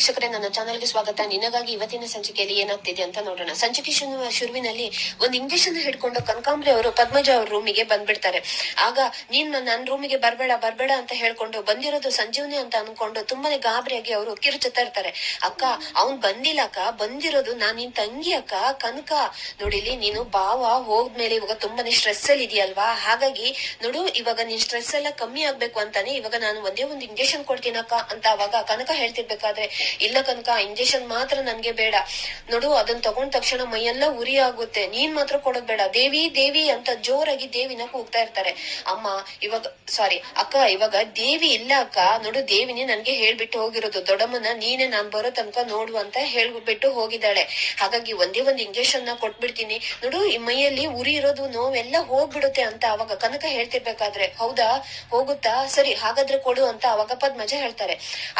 ವೀಕ್ಷಕರೇ, ನನ್ನ ಚಾನಲ್ಗೆ ಸ್ವಾಗತ. ನಿನಗಾಗಿ ಇವತ್ತಿನ ಸಂಚಿಕೆಯಲ್ಲಿ ಏನಾಗ್ತಿದೆ ಅಂತ ನೋಡೋಣ. ಸಂಚಿಕೆ ಶುರುವಿನಲ್ಲಿ ಒಂದು ಇಂಜೆಕ್ಷನ್ ಹಿಡ್ಕೊಂಡು ಕನಕಾಂಬ್ರಿ ಅವರು ಪದ್ಮಜ ಅವ್ರ ರೂಮಿಗೆ ಬಂದ್ಬಿಡ್ತಾರೆ. ಆಗ ನೀನ್ ನನ್ನ ರೂಮಿಗೆ ಬರ್ಬೇಡ ಅಂತ ಹೇಳ್ಕೊಂಡು ಬಂದಿರೋದು ಸಂಜೀವನಿ ಅಂತ ಅನ್ಕೊಂಡು ತುಂಬಾನೇ ಗಾಬರಿಯಾಗಿ ಅವರು ಕಿರುಚುತ್ತಾ ಇರ್ತಾರೆ. ಅಕ್ಕ, ಅವ್ನ್ ಬಂದಿಲ್ಲ ಅಕ್ಕ, ಬಂದಿರೋದು ನಾನ್ ನಿನ್ ತಂಗಿ ಅಕ್ಕ ಕನಕ. ನೋಡಿಲಿ, ನೀನು ಬಾವ ಹೋದ್ಮೇಲೆ ಇವಾಗ ತುಂಬಾನೇ ಸ್ಟ್ರೆಸ್ ಅಲ್ಲಿ ಇದೆಯಲ್ವಾ, ಹಾಗಾಗಿ ನೋಡು ಇವಾಗ ನಿನ್ ಸ್ಟ್ರೆಸ್ ಎಲ್ಲ ಕಮ್ಮಿ ಆಗ್ಬೇಕು ಅಂತಾನೆ ಇವಾಗ ನಾನು ಒಂದೇ ಒಂದು ಇಂಜೆಕ್ಷನ್ ಕೊಡ್ತೀನಕ್ಕ ಅಂತ ಅವಾಗ ಕನಕ ಹೇಳ್ತಿರ್ಬೇಕಾದ್ರೆ, ಇಲ್ಲ ಕನಕ, ಇಂಜೆಕ್ಷನ್ ಮಾತ್ರ ನನ್ಗೆ ಬೇಡ ನೋಡು, ಅದನ್ನ ತಗೊಂಡ್ ತಕ್ಷಣ ಮೈಯೆಲ್ಲ ಉರಿ ಆಗುತ್ತೆ, ನೀನ್ ಮಾತ್ರ ಕೊಡೋದ್ ಬೇಡ, ದೇವಿ ದೇವಿ ಅಂತ ಜೋರಾಗಿ ದೇವಿನ ಕೂಗ್ತಾ ಇರ್ತಾರೆ. ಅಮ್ಮ ಇವಾಗ ಅಕ್ಕ, ಇವಾಗ ದೇವಿ ಇಲ್ಲ ಅಕ್ಕ, ನೋಡು ದೇವಿನೇ ನನ್ಗೆ ಹೇಳ್ಬಿಟ್ಟು ಹೋಗಿರೋದು, ದೊಡ್ಡಮ್ಮನ ನೀನೆ ನಾನ್ ಬರೋ ತನಕ ನೋಡು ಅಂತ ಹೇಳ್ಬಿಟ್ಟು ಹೋಗಿದ್ದಾಳೆ. ಹಾಗಾಗಿ ಒಂದೇ ಒಂದು ಇಂಜೆಕ್ಷನ್ ನ ಕೊಟ್ಬಿಡ್ತೀನಿ ನೋಡು, ಈ ಮೈಯಲ್ಲಿ ಉರಿ ಇರೋದು ನೋವೆಲ್ಲ ಹೋಗ್ಬಿಡುತ್ತೆ ಅಂತ ಅವಾಗ ಕನಕ ಹೇಳ್ತಿರ್ಬೇಕಾದ್ರೆ, ಹೌದಾ ಹೋಗುತ್ತಾ, ಸರಿ ಹಾಗಾದ್ರೆ ಕೊಡು ಅಂತ ಅವಾಗ ಪದ್ಮಜ ಹೇಳ್ತಾರೆ.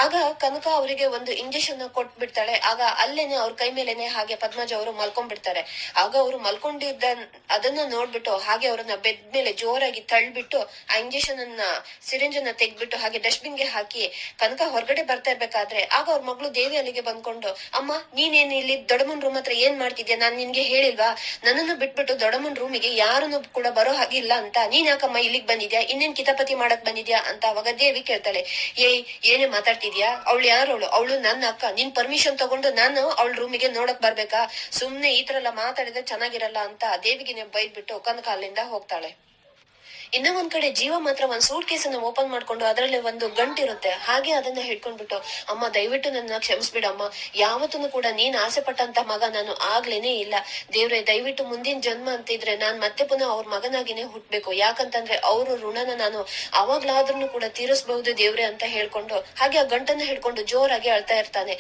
ಆಗ ಕನಕ ಅವರಿಗೆ ಒಂದು ಇಂಜೆಕ್ಷನ್ ಕೊಟ್ಬಿಡ್ತಾಳೆ. ಆಗ ಅಲ್ಲೇನೆ ಅವ್ರ ಕೈ ಮೇಲೆನೆ ಹಾಗೆ ಪದ್ಮಜ ಅವರು ಮಲ್ಕೊಂಡ್ಬಿಡ್ತಾರೆ. ಆಗ ಅವರು ಮಲ್ಕೊಂಡಿದ್ದ ಅದನ್ನ ನೋಡ್ಬಿಟ್ಟು ಹಾಗೆ ಅವ್ರನ್ನ ಬೆಡ್ ಮೇಲೆ ಜೋರಾಗಿ ತಳ್ಬಿಟ್ಟು ಆ ಇಂಜೆಕ್ಷನ್ ಅನ್ನ ಸಿರಿಂಜ್ ಅನ್ನ ತೆಗ್ದ್ಬಿಟ್ಟು ಹಾಗೆ ಡಸ್ಟ್ಬಿನ್ ಗೆ ಹಾಕಿ ಕನಕ ಹೊರಗಡೆ ಬರ್ತಾ ಇರ್ಬೇಕಾದ್ರೆ, ಆಗ ಅವ್ರ ಮಗಳು ದೇವಿ ಅಲ್ಲಿಗೆ ಬಂದ್ಕೊಂಡು, ಅಮ್ಮ ನೀನೇನ್ ಇಲ್ಲಿ ದೊಡ್ಡಮ್ಮನ್ ರೂಮ್ ಹತ್ರ ಏನ್ ಮಾಡ್ತಿದ್ಯಾ, ನಾನ್ ನಿನ್ಗೆ ಹೇಳಿಲ್ವಾ, ನನ್ನನ್ನು ಬಿಟ್ಬಿಟ್ಟು ದೊಡ್ಡಮ್ಮನ್ ರೂಮಿಗೆ ಯಾರನ್ನು ಕೂಡ ಬರೋ ಹಾಗಿಲ್ಲ ಅಂತ, ನೀನ್ ಯಾಕಮ್ಮ ಇಲ್ಲಿಗ್ ಬಂದಿದ್ಯಾ, ಇನ್ನೇನ್ ಕಿತಾಪತಿ ಮಾಡಕ್ ಬಂದಿದ್ಯಾ ಅಂತ ಅವಾಗ ದೇವಿ ಕೇಳ್ತಾಳೆ. ಏನೇ ಮಾತಾಡ್ತಿದ್ಯಾ, ಅವಳು ಯಾರವಳು, ಅವಳು ನನ್ನ ಅಕ್ಕ, ನಿನ್ ಪರ್ಮಿಷನ್ ತಗೊಂಡು ನಾನು ಅವಳ ರೂಮಿಗೆ ನೋಡಕ್ ಬರ್ಬೇಕಾ, ಸುಮ್ನೆ ಈ ತರ ಎಲ್ಲ ಮಾತಾಡಿದ್ರೆ ಚೆನ್ನಾಗಿರಲ್ಲ ಅಂತ ದೇವಿಗೆ ಬೈದ್ಬಿಟ್ಟು ಕನಕ ಅಲ್ಲಿಂದ ಹೋಗ್ತಾಳೆ. ಇನ್ನ ಒಂದ್ ಕಡೆ ಜೀವ ಮಾತ್ರ ಒಂದ್ ಸೂಟ್ ಕೇಸ್ ಅನ್ನ ಓಪನ್ ಮಾಡ್ಕೊಂಡು ಅದರಲ್ಲಿ ಒಂದು ಗಂಟಿರುತ್ತೆ, ಹಾಗೆ ಅದನ್ನ ಹಿಡ್ಕೊಂಡ್ಬಿಟ್ಟು, ಅಮ್ಮ ದಯವಿಟ್ಟು ನನ್ನ ಕ್ಷಮಿಸ್ಬಿಡಮ್ಮ, ಯಾವತ್ತೂ ಕೂಡ ನೀನ್ ಆಸೆ ಪಟ್ಟಂತ ಮಗ ನಾನು ಆಗ್ಲೇನೆ ಇಲ್ಲ, ದೇವ್ರೆ ದಯವಿಟ್ಟು ಮುಂದಿನ ಜನ್ಮ ಅಂತಿದ್ರೆ ನಾನ್ ಮತ್ತೆ ಪುನಃ ಅವ್ರ ಮಗನಾಗಿನೇ ಹುಟ್ಬೇಕು, ಯಾಕಂತಂದ್ರೆ ಅವ್ರ ಋಣನ ನಾನು ಅವಾಗ್ಲಾದ್ರೂ ಕೂಡ ತೀರಿಸಬಹುದು ದೇವ್ರೆ ಅಂತ ಹೇಳ್ಕೊಂಡು ಹಾಗೆ ಆ ಗಂಟನ್ನ ಹಿಡ್ಕೊಂಡು ಜೋರಾಗಿ ಅಳ್ತಾ ಇರ್ತಾನೆ.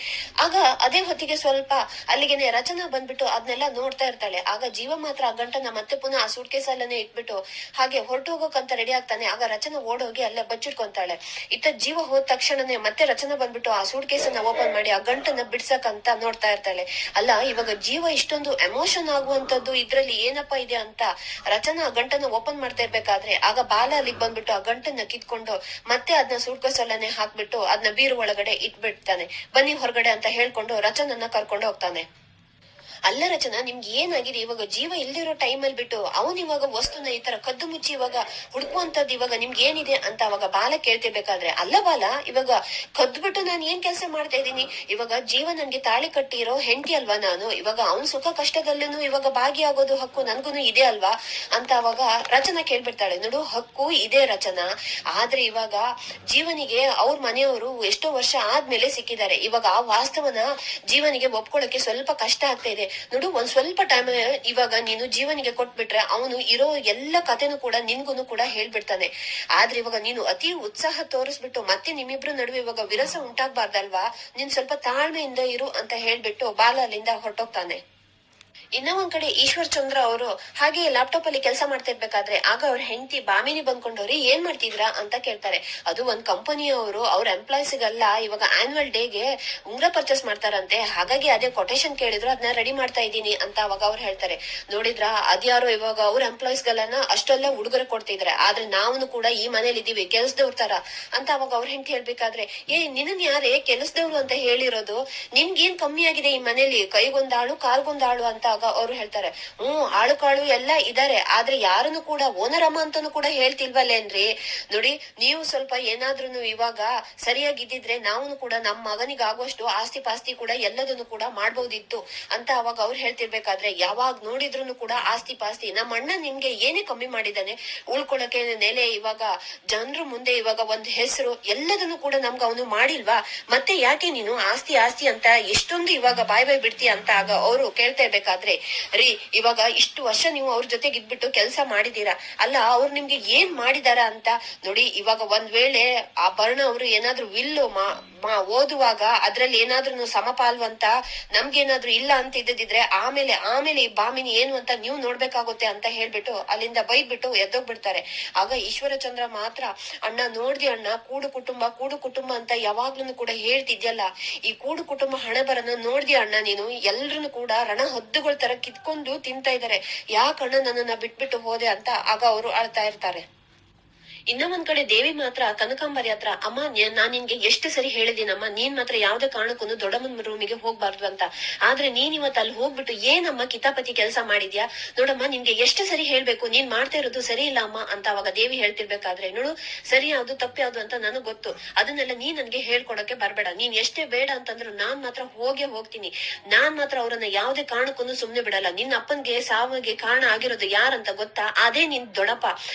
ಆಗ ಅದೇ ಹೊತ್ತಿಗೆ ಸ್ವಲ್ಪ ಅಲ್ಲಿಗೆನೆ ರಚನಾ ಬಂದ್ಬಿಟ್ಟು ಅದನ್ನೆಲ್ಲ ನೋಡ್ತಾ ಇರ್ತಾಳೆ. ಆಗ ಜೀವ ಮಾತ್ರ ಆ ಗಂಟನ್ನ ಮತ್ತೆ ಪುನಃ ಆ ಸೂಟ್ ಕೇಸ್ ಅಲ್ಲೇ ಇಟ್ಬಿಟ್ಟು ಹಾಗೆ ಹೊರಟು ಹೋಗೋಕಂತ ರೆಡಿ ಆಗ್ತಾನೆ. ಆಗ ರಚನಾ ಓಡೋಗಿ ಅಲ್ಲೇ ಬಚ್ಚಿಟ್ಕೊಂತಾಳೆ. ಇತ್ತ ಜೀವ ಹೋದ ತಕ್ಷಣನೇ ಮತ್ತೆ ರಚನಾ ಬಂದ್ಬಿಟ್ಟು ಆ ಸೂಟ್ ಕೇಸನ್ನ ಓಪನ್ ಮಾಡಿ ಆ ಗಂಟನ್ನ ಬಿಡ್ಸಕಂತ ನೋಡ್ತಾ ಇರ್ತಾಳೆ. ಅಲ್ಲ, ಇವಾಗ ಜೀವ ಇಷ್ಟೊಂದು ಎಮೋಷನ್ ಆಗುವಂತದ್ದು ಇದ್ರಲ್ಲಿ ಏನಪ್ಪಾ ಇದೆ ಅಂತ ರಚನಾ ಆ ಗಂಟನ್ನ ಓಪನ್ ಮಾಡ್ತಾ ಇರ್ಬೇಕಾದ್ರೆ, ಆಗ ಬಾಲ ಅಲ್ಲಿಗೆ ಬಂದ್ಬಿಟ್ಟು ಆ ಗಂಟನ್ನ ಕಿತ್ಕೊಂಡು ಮತ್ತೆ ಅದನ್ನ ಸೂಟ್ ಕೇಸ್ ಅಲ್ಲೇ ಹಾಕ್ಬಿಟ್ಟು ಅದನ್ನ ಬೀರು ಒಳಗಡೆ ಇಟ್ಬಿಡ್ತಾನೆ. ಬನ್ನಿ ಹೊರಗಡೆ ಅಂತ ಹೇಳ್ಕೊಂಡು ರಚನನ್ನ ಕರ್ಕೊಂಡು ಹೋಗ್ತಾನೆ. ಅಲ್ಲ ರಚನಾ, ನಿಮ್ಗೆ ಏನಾಗಿದೆ, ಇವಾಗ ಜೀವ ಇಲ್ದಿರೋ ಟೈಮ್ ಅಲ್ಲಿ ಬಿಟ್ಟು ಅವನ್ ಇವಾಗ ವಸ್ತುನ ಈ ತರ ಕದ್ದು ಮುಚ್ಚಿ ಇವಾಗ ಹುಡುಕುವಂತದ್ದು ಇವಾಗ ನಿಮ್ಗೆ ಏನಿದೆ ಅಂತ ಅವಾಗ ಬಾಲ ಕೇಳ್ತಿರ್ಬೇಕಾದ್ರೆ, ಅಲ್ಲ ಬಾಲ, ಇವಾಗ ಕದ್ಬಿಟ್ಟು ನಾನು ಏನ್ ಕೆಲಸ ಮಾಡ್ತಾ ಇದ್ದೀನಿ, ಇವಾಗ ಜೀವ ನನ್ಗೆ ತಾಳಿ ಕಟ್ಟಿರೋ ಹೆಂಡತಿ ಅಲ್ವಾ ನಾನು, ಇವಾಗ ಅವನ್ ಸುಖ ಕಷ್ಟದಲ್ಲೂ ಇವಾಗ ಭಾಗಿಯಾಗೋದು ಹಕ್ಕು ನನ್ಗೂನು ಇದೆ ಅಲ್ವಾ ಅಂತ ಅವಾಗ ರಚನಾ ಕೇಳ್ಬಿಡ್ತಾಳೆ. ನೋಡು, ಹಕ್ಕು ಇದೆ ರಚನಾ, ಆದ್ರೆ ಇವಾಗ ಜೀವನಿಗೆ ಅವ್ರ ಮನೆಯವರು ಎಷ್ಟೋ ವರ್ಷ ಆದ್ಮೇಲೆ ಸಿಕ್ಕಿದ್ದಾರೆ, ಇವಾಗ ಆ ವಾಸ್ತವನ ಜೀವನಿಗೆ ಒಪ್ಕೊಳ್ಳೋಕೆ ಸ್ವಲ್ಪ ಕಷ್ಟ ಆಗ್ತಾ ಇದೆ. ನೋಡು, ಒಂದ್ ಸ್ವಲ್ಪ ಟೈಮ್ ಇವಾಗ ನೀನು ಜೀವನಿಗೆ ಕೊಟ್ಬಿಟ್ರೆ ಅವನು ಇರೋ ಎಲ್ಲ ಕಥೆನೂ ಕೂಡ ನಿನ್ಗೂನು ಕೂಡ ಹೇಳ್ಬಿಡ್ತಾನೆ. ಆದ್ರೆ ಇವಾಗ ನೀನು ಅತಿ ಉತ್ಸಾಹ ತೋರಿಸ್ಬಿಟ್ಟು ಮತ್ತೆ ನಿಮ್ಮಿಬ್ರು ನಡುವೆ ಇವಾಗ ವಿರಸ ಉಂಟಾಗ್ಬಾರ್ದಲ್ವಾ, ನೀನ್ ಸ್ವಲ್ಪ ತಾಳ್ಮೆಯಿಂದ ಇರು ಅಂತ ಹೇಳ್ಬಿಟ್ಟು ಬಾಲ ಅಲ್ಲಿಂದ ಹೊರಟೋಗ್ತಾನೆ. ಇನ್ನ ಒಂದ್ ಕಡೆ ಈಶ್ವರ್ ಚಂದ್ರ ಅವರು ಹಾಗೆ ಲ್ಯಾಪ್ಟಾಪ್ ಅಲ್ಲಿ ಕೆಲಸ ಮಾಡ್ತಾ ಇರ್ಬೇಕಾದ್ರೆ, ಆಗ ಅವ್ರ ಹೆಂಡತಿ ಬಾಮಿನಿ ಬಂದ್ಕೊಂಡವ್ರಿ ಏನ್ ಮಾಡ್ತಿದ್ರಾ ಅಂತ ಕೇಳ್ತಾರೆ. ಅದು ಒಂದ್ ಕಂಪನಿಯವರು ಅವ್ರ ಎಂಪ್ಲಾಯ್ಸಿಗೆಲ್ಲ ಇವಾಗ ಆನ್ಯುವಲ್ ಡೇಗೆ ಉಂಗ್ರ ಪರ್ಚೇಸ್ ಮಾಡ್ತಾರಂತೆ, ಹಾಗಾಗಿ ಅದೇ ಕೊಟೇಶನ್ ಕೇಳಿದ್ರು, ಅದನ್ನ ರೆಡಿ ಮಾಡ್ತಾ ಇದ್ದೀನಿ ಅಂತ ಅವಾಗ ಅವ್ರು ಹೇಳ್ತಾರೆ. ನೋಡಿದ್ರ ಅದ್ಯಾರೋ ಇವಾಗ ಅವ್ರ ಎಂಪ್ಲಾಯ್ಸ್ಗಳನ್ನ ಅಷ್ಟೆಲ್ಲ ಉಡುಗೊರೆ ಕೊಡ್ತಿದ್ರೆ, ಆದ್ರೆ ನಾವು ಕೂಡ ಈ ಮನೇಲಿ ಇದೀವಿ ಕೆಲ್ಸದವ್ರ ತರ ಅಂತ ಅವಾಗ ಅವ್ರ ಹೆಂಡತಿ ಹೇಳ್ಬೇಕಾದ್ರೆ, ನಿನ್ನನ್ ಯಾರೇ ಕೆಲಸದವ್ರು ಅಂತ ಹೇಳಿರೋದು, ನಿನ್ಗೇನ್ ಕಮ್ಮಿ ಆಗಿದೆ ಈ ಮನೇಲಿ, ಕೈಗೊಂದಾಳು ಕಾಲ್ಗೊಂದಾಳು ಅಂತ ಅವ್ರು ಹೇಳ್ತಾರೆ. ಆಳು ಕಾಳು ಎಲ್ಲ ಇದಾರೆ, ಆದ್ರೆ ಯಾರನ್ನು ಕೂಡ ಓನರ್ ಅಮ್ಮ ಅಂತಾನು ಕೂಡ ಹೇಳ್ತಿಲ್ವಲ್ಲೇನ್ರಿ, ನೋಡಿ ನೀವು ಸ್ವಲ್ಪ ಏನಾದ್ರೂ ಇವಾಗ ಸರಿಯಾಗಿದ್ದಿದ್ರೆ ನಾವು ಕೂಡ ನಮ್ಮ ಮಗನಿಗೆ ಆಗುವಷ್ಟು ಆಸ್ತಿ ಪಾಸ್ತಿ ಕೂಡ ಎಲ್ಲದನ್ನು ಕೂಡ ಮಾಡ್ಬೋದಿತ್ತು ಅಂತ ಅವಾಗ ಅವ್ರು ಹೇಳ್ತಿರ್ಬೇಕಾದ್ರೆ, ಯಾವಾಗ ನೋಡಿದ್ರು ಕೂಡ ಆಸ್ತಿ ಪಾಸ್ತಿ, ನಮ್ಮ ಅಣ್ಣ ನಿಮ್ಗೆ ಏನೇ ಕಮ್ಮಿ ಮಾಡಿದಾನೆ, ಉಳ್ಕೊಳಕ್ಕೆ ನೆಲೆ, ಇವಾಗ ಜನರು ಮುಂದೆ ಇವಾಗ ಒಂದು ಹೆಸರು, ಎಲ್ಲದನ್ನು ಕೂಡ ನಮ್ಗ ಅವನು ಮಾಡಿಲ್ವಾ, ಮತ್ತೆ ಯಾಕೆ ನೀನು ಆಸ್ತಿ ಆಸ್ತಿ ಅಂತ ಎಷ್ಟೊಂದು ಇವಾಗ ಬಾಯ್ ಬಿಡ್ತೀಯ ಅಂತ ಆಗ ಅವರು ಕೇಳ್ತಾ ಇರ್ಬೇಕಾದ್ರೆ, ರೀ ಇವಾಗ ಇಷ್ಟು ವರ್ಷ ನೀವು ಅವ್ರ ಜೊತೆಗೆ ಇದ್ಬಿಟ್ಟು ಕೆಲಸ ಮಾಡಿದೀರಾ ಅಲ್ಲ, ಅವ್ರು ನಿಮ್ಗೆ ಏನ್ ಮಾಡಿದಾರ ಅಂತ ನೋಡಿ, ಇವಾಗ ಒಂದ್ ವೇಳೆ ಆ ಬರ್ಣ ಅವರು ಏನಾದ್ರು ವಿಲ್ಲು ಓದುವಾಗ ಅದ್ರಲ್ಲಿ ಏನಾದ್ರು ಸಮಪಾಲು ಅಂತ ನಮ್ಗೇನಾದ್ರು ಇಲ್ಲ ಅಂತ ಇದ್ದಿದ್ರೆ ಆಮೇಲೆ ಈ ಬಾಮಿನಿ ಏನು ಅಂತ ನೀವು ನೋಡ್ಬೇಕಾಗುತ್ತೆ ಅಂತ ಹೇಳ್ಬಿಟ್ಟು ಅಲ್ಲಿಂದ ಬೈದ್ಬಿಟ್ಟು ಎದ್ದೋಗ್ಬಿಡ್ತಾರೆ. ಆಗ ಈಶ್ವರ ಚಂದ್ರ ಮಾತ್ರ, ಅಣ್ಣ ನೋಡ್ದಿ ಅಣ್ಣ, ಕೂಡು ಕುಟುಂಬ ಅಂತ ಯಾವಾಗ್ಲೂ ಕೂಡ ಹೇಳ್ತಿದ್ಯಲ್ಲ, ಈ ಕೂಡು ಕುಟುಂಬ ಹಣೆ ಬರನ್ನು ನೋಡ್ದಿ ಅಣ್ಣ ನೀನು, ಎಲ್ರು ಕೂಡ ರಣ ಹದ್ದುಗಳ ತರ ಕಿತ್ಕೊಂಡು ತಿಂತಾ ಇದಾರೆ, ಯಾಕಣ್ಣ ನನ್ನನ್ನ ಬಿಟ್ಬಿಟ್ಟು ಹೋದೆ ಅಂತ ಆಗ ಅವರು ಅಳ್ತಾ ಇರ್ತಾರೆ. ಇನ್ನ ಒಂದ್ ಕಡೆ ದೇವಿ ಮಾತ್ರ ಕನಕಾಂಬರಿ ಹತ್ರ, ಅಮ್ಮ ನಾನ್ ನಿನ್ಗೆ ಎಷ್ಟು ಸರಿ ಹೇಳಿದೀನಮ್ಮ, ನೀನ್ ಮಾತ್ರ ಯಾವ್ದೇ ಕಾರಣಕ್ಕೂ ದೊಡ್ಡಮ್ಮನ ರೂಮಿಗೆ ಹೋಗ್ಬಾರ್ದು ಅಂತ. ಆದ್ರೆ ನೀನ್ ಇವತ್ ಅಲ್ಲಿ ಹೋಗ್ಬಿಟ್ಟು ಏನಮ್ಮ ಕಿತಾಪತಿ ಕೆಲಸ ಮಾಡಿದ್ಯಾ, ನೋಡಮ್ಮ ನಿನ್ಗೆ ಎಷ್ಟು ಸರಿ ಹೇಳ್ಬೇಕು, ನೀನ್ ಮಾಡ್ತಾ ಇರೋದು ಸರಿ ಇಲ್ಲ ಅಮ್ಮ ಅಂತ ಅವಾಗ ದೇವಿ ಹೇಳ್ತಿರ್ಬೇಕಾದ್ರೆ, ನೋಡು ಸರಿ ಯಾವ್ದು ತಪ್ಪು ಯಾವ್ದು ಅಂತ ನನಗ್ ಗೊತ್ತು, ಅದನ್ನೆಲ್ಲ ನೀನ್ ನನ್ಗೆ ಹೇಳ್ಕೊಡಕ್ಕೆ ಬರ್ಬೇಡ. ನೀನ್ ಎಷ್ಟೇ ಬೇಡ ಅಂತಂದ್ರು ನಾನ್ ಮಾತ್ರ ಹೋಗ್ತೀನಿ. ನಾನ್ ಮಾತ್ರ ಅವ್ರನ್ನ ಯಾವ್ದೇ ಕಾರಣಕ್ಕೂ ಸುಮ್ನೆ ಬಿಡಲ್ಲ. ನಿನ್ನ ಅಪ್ಪನ್ಗೆ ಸಾವಿಗೆ ಕಾರಣ ಆಗಿರೋದು ಯಾರಂತ ಗೊತ್ತಾ? ಅದೇ ನಿನ್ ದೊಡ್ಡಪ್ಪ.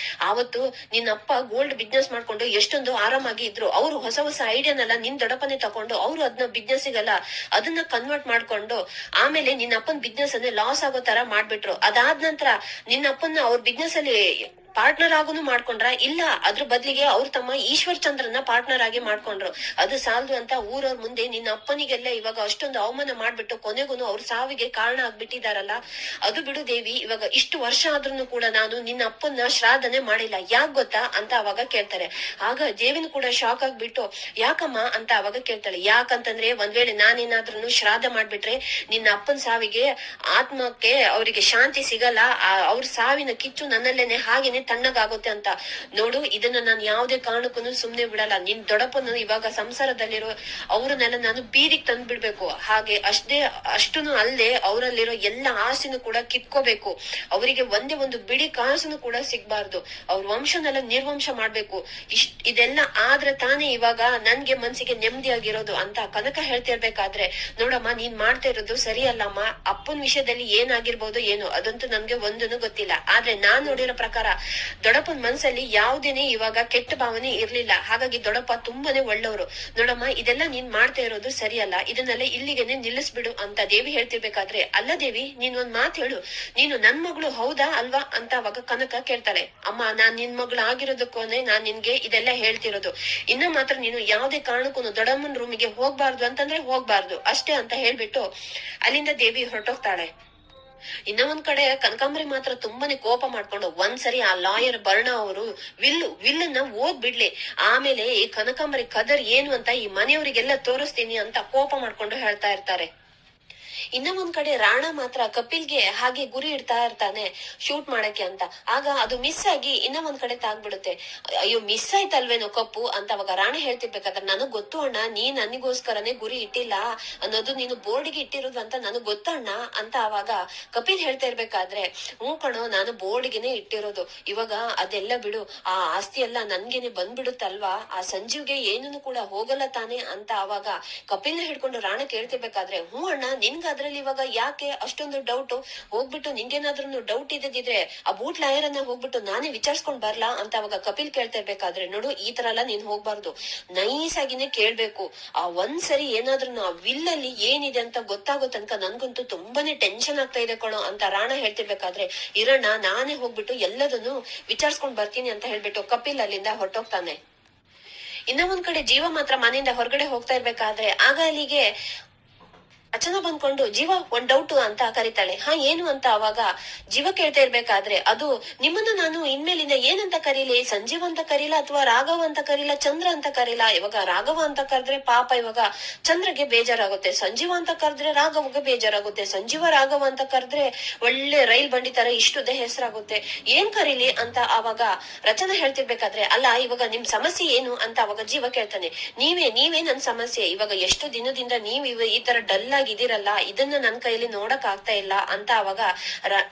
ಆವತ್ತು ನಿನ್ನ ಅಪ್ಪ ಗೋಲ್ಡ್ ಬಿಸ್ನೆಸ್ ಮಾಡ್ಕೊಂಡು ಎಷ್ಟೊಂದು ಆರಾಮಾಗಿ ಇದ್ರು. ಅವ್ರು ಹೊಸ ಹೊಸ ಐಡಿಯಾನೆಲ್ಲ ನಿನ್ ದೊಡ್ಡಪ್ಪನೇ ತಕೊಂಡು ಅವ್ರು ಅದನ್ನ ಬಿಸ್ನೆಸ್ಗೆಲ್ಲ ಅದನ್ನ ಕನ್ವರ್ಟ್ ಮಾಡ್ಕೊಂಡು ಆಮೇಲೆ ನಿನ್ನ ಅಪ್ಪನ್ ಬಿಸ್ನೆಸ್ ಅನ್ನೇ ಲಾಸ್ ಆಗೋ ತರ ಮಾಡ್ಬಿಟ್ರು. ಅದಾದ ನಂತರ ನಿನ್ನ ಅಪ್ಪನ್ನ ಅವ್ರ ಬಿಸ್ನೆಸ್ ಅಲ್ಲಿ ಪಾರ್ಟ್ನರ್ ಆಗುನು ಮಾಡ್ಕೊಂಡ್ರ? ಇಲ್ಲ, ಅದ್ರ ಬದ್ಲಿಗೆ ಅವ್ರ ತಮ್ಮ ಈಶ್ವರ್ ಚಂದ್ರನ್ನ ಪಾರ್ಟ್ನರ್ ಆಗಿ ಮಾಡ್ಕೊಂಡ್ರು. ಅದು ಸಾಲದು ಅಂತ ಊರವ್ರ ಮುಂದೆ ನಿನ್ನ ಅಪ್ಪನಿಗೆಲ್ಲ ಇವಾಗ ಅಷ್ಟೊಂದು ಅವಮಾನ ಮಾಡ್ಬಿಟ್ಟು ಕೊನೆಗೂ ಅವ್ರ ಸಾವಿಗೆ ಕಾರಣ ಆಗ್ಬಿಟ್ಟಿದಾರಲ್ಲ. ಅದು ಬಿಡು ದೇವಿ, ಇವಾಗ ಇಷ್ಟು ವರ್ಷ ಆದ್ರೂ ಕೂಡ ನಾನು ನಿನ್ನ ಅಪ್ಪನ ಶ್ರಾದ್ದನೆ ಮಾಡಿಲ್ಲ, ಯಾಕ್ ಗೊತ್ತಾ ಅಂತ ಅವಾಗ ಕೇಳ್ತಾರೆ. ಆಗ ದೇವಿನ ಕೂಡ ಶಾಕ್ ಆಗ್ಬಿಟ್ಟು ಯಾಕಮ್ಮ ಅಂತ ಅವಾಗ ಕೇಳ್ತಾಳೆ. ಯಾಕಂತಂದ್ರೆ ಒಂದ್ ವೇಳೆ ನಾನೇನಾದ್ರೂ ಶ್ರಾದ್ದ ಮಾಡ್ಬಿಟ್ರೆ ನಿನ್ನ ಅಪ್ಪನ ಸಾವಿಗೆ ಆತ್ಮಕ್ಕೆ ಅವರಿಗೆ ಶಾಂತಿ ಸಿಗಲ್ಲ, ಅವ್ರ ಸಾವಿನ ಕಿಚ್ಚು ನನ್ನಲ್ಲೇನೆ ಹಾಗೇನೆ ತಣ್ಣಗಾಗುತ್ತೆ ಅಂತ. ನೋಡು, ಇದನ್ನ ನಾನು ಯಾವ್ದೇ ಕಾರಣಕ್ಕೂ ಸುಮ್ನೆ ಬಿಡಲ್ಲ. ನಿನ್ ದೊಡ್ಡಪ್ಪನ ಇವಾಗ ಸಂಸಾರದಲ್ಲಿರೋ ಅವ್ರನ್ನೆಲ್ಲ ನಾನು ಬೀದಿಗೆ ತಂದ್ ಬಿಡ್ಬೇಕು. ಹಾಗೆ ಅಷ್ಟುನು ಅಲ್ಲದೆ ಅವರಲ್ಲಿರೋ ಎಲ್ಲ ಆಸೆನು ಕೂಡ ಕಿತ್ಕೋಬೇಕು. ಅವರಿಗೆ ಒಂದೇ ಒಂದು ಬಿಡಿ ಕಾಸುನು ಕೂಡ ಸಿಗ್ಬಾರ್ದು. ಅವ್ರ ವಂಶನೆಲ್ಲ ನಿರ್ವಂಶ ಮಾಡ್ಬೇಕು. ಇದೆಲ್ಲ ಆದ್ರೆ ತಾನೇ ಇವಾಗ ನನ್ಗೆ ಮನ್ಸಿಗೆ ನೆಮ್ಮದಿಯಾಗಿರೋದು ಅಂತ ಕನಕ ಹೇಳ್ತಿರ್ಬೇಕಾದ್ರೆ, ನೋಡಮ್ಮ ನೀನ್ ಮಾಡ್ತಾ ಇರೋದು ಸರಿ ಅಲ್ಲಮ್ಮ. ಅಪ್ಪನ ವಿಷಯದಲ್ಲಿ ಏನಾಗಿರ್ಬೋದು ಏನೋ, ಅದಂತೂ ನನ್ಗೆ ಒಂದನ್ನು ಗೊತ್ತಿಲ್ಲ. ಆದ್ರೆ ನಾನ್ ನೋಡಿರೋ ಪ್ರಕಾರ ದೊಡ್ಡಪ್ಪನ ಮನ್ಸಲ್ಲಿ ಯಾವ್ದೇನೆ ಇವಾಗ ಕೆಟ್ಟ ಭಾವನೆ ಇರ್ಲಿಲ್ಲ. ಹಾಗಾಗಿ ದೊಡ್ಡಪ್ಪ ತುಂಬಾನೇ ಒಳ್ಳೆಯವರು. ನೋಡಮ್ಮ, ಇದೆಲ್ಲ ನೀನ್ ಮಾಡ್ತಾ ಇರೋದು ಸರಿಯಲ್ಲ, ಇದನ್ನೆಲ್ಲ ಇಲ್ಲಿಗೆನೆ ನಿಲ್ಲಿಸ್ಬಿಡು ಅಂತ ದೇವಿ ಹೇಳ್ತಿರ್ಬೇಕಾದ್ರೆ, ಅಲ್ಲ ದೇವಿ ನೀನ್ ಒಂದ್ ಮಾತು ಹೇಳು, ನೀನು ನನ್ ಮಗಳು ಹೌದಾ ಅಲ್ವಾ ಅಂತ ಅವಾಗ ಕನಕ ಕೇಳ್ತಾಳೆ. ಅಮ್ಮ, ನಾನ್ ನಿನ್ ಮಗಳು ಆಗಿರೋದಕ್ಕೋನೆ ನಾನ್ ನಿನ್ಗೆ ಇದೆಲ್ಲ ಹೇಳ್ತಿರೋದು. ಇನ್ನ ಮಾತ್ರ ನೀನು ಯಾವ್ದೇ ಕಾರಣಕ್ಕೂ ದೊಡ್ಡಮ್ಮನ ರೂಮಿಗೆ ಹೋಗ್ಬಾರ್ದು ಅಂತಂದ್ರೆ ಹೋಗ್ಬಾರ್ದು ಅಷ್ಟೇ ಅಂತ ಹೇಳ್ಬಿಟ್ಟು ಅಲ್ಲಿಂದ ದೇವಿ ಹೊರಟೋಗ್ತಾಳೆ. ಇನ್ನ ಒಂದ್ ಕಡೆ ಕನಕಾಂಬರಿ ಮಾತ್ರ ತುಂಬಾನೇ ಕೋಪ ಮಾಡ್ಕೊಂಡು ಒಂದ್ಸರಿ ಆ ಲಾಯರ್ ಬರ್ಣ ಅವರು ವಿಲ್ಲನ್ನ ಓದ್ಬಿಡ್ಲಿ, ಆಮೇಲೆ ಈ ಕನಕಾಂಬರಿ ಕದರ್ ಏನು ಅಂತ ಈ ಮನೆಯವರಿಗೆಲ್ಲ ತೋರಿಸ್ತೀನಿ ಅಂತ ಕೋಪ ಮಾಡ್ಕೊಂಡು ಹೇಳ್ತಾ ಇರ್ತಾರೆ. ಇನ್ನ ಒಂದ್ ಕಡೆ ರಾಣ ಮಾತ್ರ ಕಪಿಲ್ಗೆ ಹಾಗೆ ಗುರಿ ಇಡ್ತಾ ಇರ್ತಾನೆ ಶೂಟ್ ಮಾಡಕ್ಕೆ ಅಂತ. ಆಗ ಅದು ಮಿಸ್ ಆಗಿ ಇನ್ನ ಒಂದ್ ಕಡೆ ತಾಗ್ಬಿಡುತ್ತೆ. ಅಯ್ಯೋ ಮಿಸ್ ಆಯ್ತಲ್ವೇನೋ ಕಪ್ಪು ಅಂತ ಅವಾಗ ರಾಣ ಹೇಳ್ತಿರ್ಬೇಕಾದ್ರೆ, ನನಗ್ ಗೊತ್ತು ಅಣ್ಣ, ನೀ ನನಗೋಸ್ಕರನೇ ಗುರಿ ಇಟ್ಟಿಲ್ಲ ಅನ್ನೋದು ನೀನು ಬೋರ್ಡ್ಗೆ ಇಟ್ಟಿರೋದು ಅಂತ ನನಗ್ ಗೊತ್ತಣ್ಣ ಅಂತ ಅವಾಗ ಕಪಿಲ್ ಹೇಳ್ತಾ ಇರ್ಬೇಕಾದ್ರೆ, ಕಣೋ ನಾನು ಬೋರ್ಡ್ಗೆನೆ ಇಟ್ಟಿರೋದು, ಇವಾಗ ಅದೆಲ್ಲ ಬಿಡು, ಆ ಆಸ್ತಿ ಎಲ್ಲ ನನ್ಗೇನೆ ಬಂದ್ಬಿಡುತ್ತಲ್ವಾ, ಆ ಸಂಜೀವ್ಗೆ ಏನನ್ನು ಕೂಡ ಹೋಗಲ್ಲ ತಾನೆ ಅಂತ ಅವಾಗ ಕಪಿಲ್ನ ಹಿಡ್ಕೊಂಡು ರಾಣ ಕೇಳ್ತಿರ್ಬೇಕಾದ್ರೆ, ಅಣ್ಣ ನಿನ್ಗ ಅದ್ರಲ್ಲಿ ಇವಾಗ ಯಾಕೆ ಅಷ್ಟೊಂದು ಡೌಟ್, ಹೋಗ್ಬಿಟ್ಟು ನಿಂಗೇನಾದ್ರೂ ಡೌಟ್ ಇದ್ದಿದ್ರೆ ಆ ಬೂಟ್ ಲಾಯರ್ ಅನ್ನ ಹೋಗ್ಬಿಟ್ಟು ನಾನೇ ವಿಚಾರಿಸ್ಕೊಂಡ್ ಬರ್ಲಾ ಅಂತ ಅವಾಗ ಕಪಿಲ್ ಕೇಳ್ತಾ ಇರ್ಬೇಕಾದ್ರೆ, ನೋಡು ಈ ತರ ಎಲ್ಲ ನೀನ್ ಹೋಗ್ಬಾರ್ದು, ನೈಸ್ ಆಗಿನೇ ಕೇಳ್ಬೇಕು. ಆ ಒಂದ್ಸರಿ ಏನಾದ್ರೂ ಆ ವಿಲ್ ಅಲ್ಲಿ ಏನಿದೆ ಅಂತ ಗೊತ್ತಾಗೋ ತನಕ ನನ್ಗಂತೂ ತುಂಬಾನೇ ಟೆನ್ಷನ್ ಆಗ್ತಾ ಇದೆ ಕಣೋ ಅಂತ ರಾಣ ಹೇಳ್ತಿರ್ಬೇಕಾದ್ರೆ, ಇರಣ್ಣ ನಾನೇ ಹೋಗ್ಬಿಟ್ಟು ಎಲ್ಲದನ್ನು ವಿಚಾರಿಸ್ಕೊಂಡ್ ಬರ್ತೀನಿ ಅಂತ ಹೇಳ್ಬಿಟ್ಟು ಕಪಿಲ್ ಅಲ್ಲಿಂದ ಹೊರಟೋಗ್ತಾನೆ. ಇನ್ನ ಒಂದ್ ಕಡೆ ಜೀವ ಮಾತ್ರ ಮನೆಯಿಂದ ಹೊರಗಡೆ ಹೋಗ್ತಾ ಇರ್ಬೇಕಾದ್ರೆ ಆಗ ಅಲ್ಲಿಗೆ ರಚನಾ ಬಂದ್ಕೊಂಡು, ಜೀವ ಒಂದ್ ಡೌಟ್ ಅಂತ ಕರಿತಾಳೆ. ಏನು ಅಂತ ಅವಾಗ ಜೀವ ಕೇಳ್ತಾ ಇರ್ಬೇಕಾದ್ರೆ, ಅದು ನಿಮ್ಮನ್ನ ನಾನು ಇನ್ಮೇಲಿಂದ ಏನಂತ ಕರೀಲಿ, ಸಂಜೀವ್ ಅಂತ ಕರೀಲ ಅಥವಾ ರಾಘವ ಅಂತ ಕರೀಲ, ಚಂದ್ರ ಅಂತ ಕರೀಲ? ಇವಾಗ ರಾಘವ ಅಂತ ಕರೆದ್ರೆ ಪಾಪ ಇವಾಗ ಚಂದ್ರಗೆ ಬೇಜಾರಾಗುತ್ತೆ, ಸಂಜೀವ ಅಂತ ಕರೆದ್ರೆ ರಾಘವಗೆ ಬೇಜಾರಾಗುತ್ತೆ, ಸಂಜೀವ ರಾಘವ ಅಂತ ಕರೆದ್ರೆ ಒಳ್ಳೆ ರೈಲ್ ಬಂಡಿ ತರ ಇಷ್ಟುದೇ ಹೆಸರಾಗುತ್ತೆ, ಏನ್ ಕರೀಲಿ ಅಂತ ಅವಾಗ ರಚನಾ ಹೇಳ್ತಿರ್ಬೇಕಾದ್ರೆ, ಅಲ್ಲ ಇವಾಗ ನಿಮ್ ಸಮಸ್ಯೆ ಏನು ಅಂತ ಅವಾಗ ಜೀವ ಕೇಳ್ತಾನೆ. ನೀವೇ ನನ್ ಸಮಸ್ಯೆ, ಇವಾಗ ಎಷ್ಟು ದಿನದಿಂದ ನೀವ್ ಈ ತರ ಡಲ್ ಆಗಿದ್ದೀರಲ್ಲ, ಇದನ್ನ ನನ್ ಕೈಯಲ್ಲಿ ನೋಡಕ್ ಆಗ್ತಾ ಇಲ್ಲ ಅಂತ ಅವಾಗ